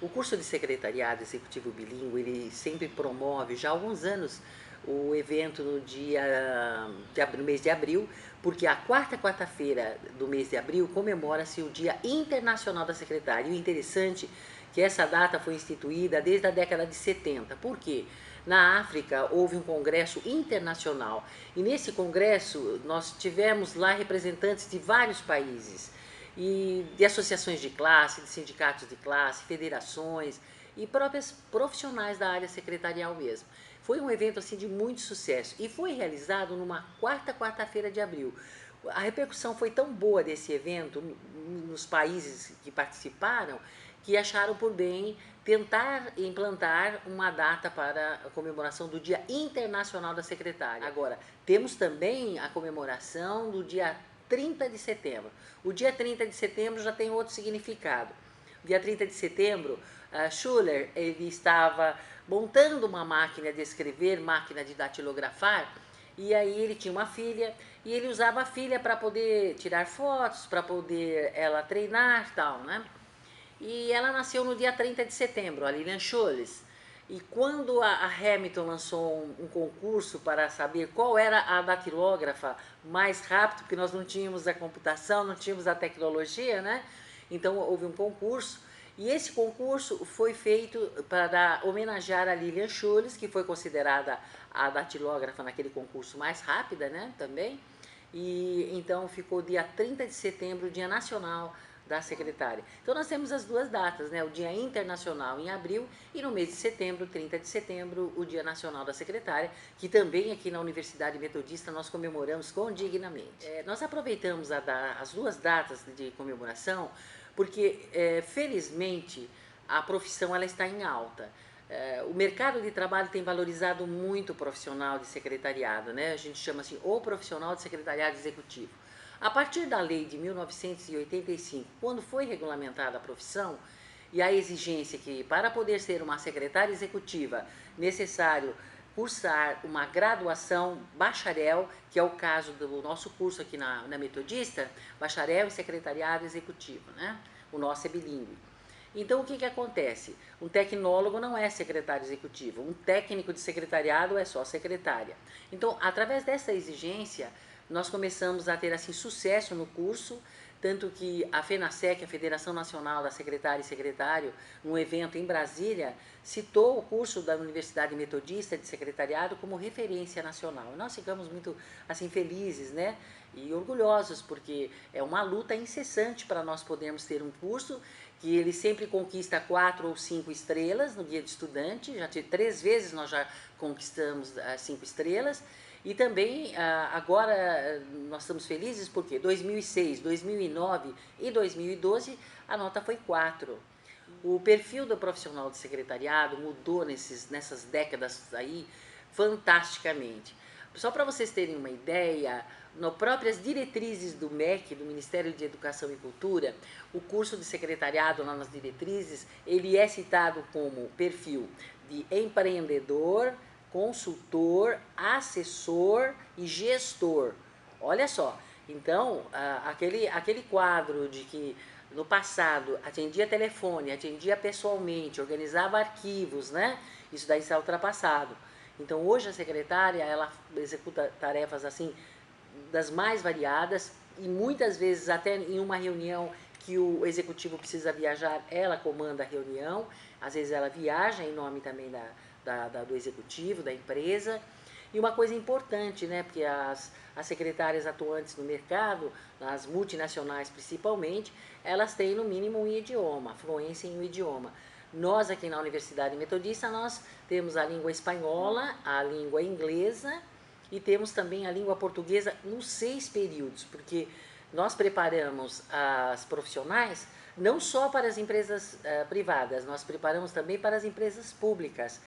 O curso de secretariado executivo bilíngue, ele sempre promove, já há alguns anos, o evento no mês de abril, porque a quarta-feira do mês de abril comemora-se o Dia Internacional da Secretária. E o interessante é que essa data foi instituída desde a década de 70. Por quê? Na África houve um congresso internacional e nesse congresso nós tivemos lá representantes de vários países e de associações de classe, de sindicatos de classe, federações e próprias profissionais da área secretarial mesmo. Foi um evento assim de muito sucesso e foi realizado numa quarta-feira de abril. A repercussão foi tão boa desse evento nos países que participaram que acharam por bem tentar implantar uma data para a comemoração do Dia Internacional da Secretária. Agora, temos também a comemoração do dia 30 de setembro. O dia 30 de setembro já tem outro significado. Dia 30 de setembro, Schuller ele estava montando uma máquina de escrever, máquina de datilografar, e aí ele tinha uma filha, e ele usava a filha para poder tirar fotos, para poder ela treinar, tal, né? E ela nasceu no dia 30 de setembro, a Lilian Scholes. E quando a Hamilton lançou um concurso para saber qual era a datilógrafa mais rápida, porque nós não tínhamos a computação, não tínhamos a tecnologia, né? Então houve um concurso, e esse concurso foi feito para homenagear a Lilian Scholes, que foi considerada a datilógrafa naquele concurso mais rápida, né, também. E então ficou dia 30 de setembro, o Dia Nacional da Secretária. Então nós temos as duas datas, né? O Dia Internacional em abril e no mês de setembro, 30 de setembro, o Dia Nacional da Secretária, que também aqui na Universidade Metodista nós comemoramos condignamente. Nós aproveitamos as duas datas de comemoração porque, felizmente, a profissão ela está em alta. O mercado de trabalho tem valorizado muito o profissional de secretariado, né? A gente chama assim, o profissional de secretariado executivo. A partir da lei de 1985, quando foi regulamentada a profissão, e a exigência que para poder ser uma secretária executiva necessário cursar uma graduação bacharel, que é o caso do nosso curso aqui na Metodista, bacharel em secretariado executivo, né? O nosso é bilíngue. Então, o que acontece? Um tecnólogo não é secretário executivo, um técnico de secretariado é só secretária. Então, através dessa exigência, nós começamos a ter assim sucesso no curso, tanto que a FENASSEC, a Federação Nacional da Secretária e Secretário, num evento em Brasília, citou o curso da Universidade Metodista de Secretariado como referência nacional. Nós ficamos muito assim felizes, né? E orgulhosos, porque é uma luta incessante para nós podermos ter um curso que ele sempre conquista 4 ou 5 estrelas no Guia de Estudante, já 3 vezes nós já conquistamos as 5 estrelas, e também agora nós estamos felizes porque 2006, 2009 e 2012 a nota foi 4. O perfil do profissional de secretariado mudou nessas décadas aí fantasticamente. Só para vocês terem uma ideia, nas próprias diretrizes do MEC, do Ministério de Educação e Cultura, o curso de secretariado lá nas diretrizes, ele é citado como perfil de empreendedor, consultor, assessor e gestor. Olha só, então aquele quadro de que no passado atendia telefone, atendia pessoalmente, organizava arquivos, né? Isso daí está ultrapassado. Então hoje a secretária ela executa tarefas assim das mais variadas e muitas vezes até em uma reunião que o executivo precisa viajar, ela comanda a reunião, às vezes ela viaja em nome também do executivo, da empresa. E uma coisa importante, né, porque as secretárias atuantes no mercado, as multinacionais principalmente, elas têm no mínimo um idioma, fluência em um idioma. Nós aqui na Universidade Metodista, nós temos a língua espanhola, a língua inglesa e temos também a língua portuguesa nos 6 períodos, porque nós preparamos as profissionais não só para as empresas privadas, nós preparamos também para as empresas públicas.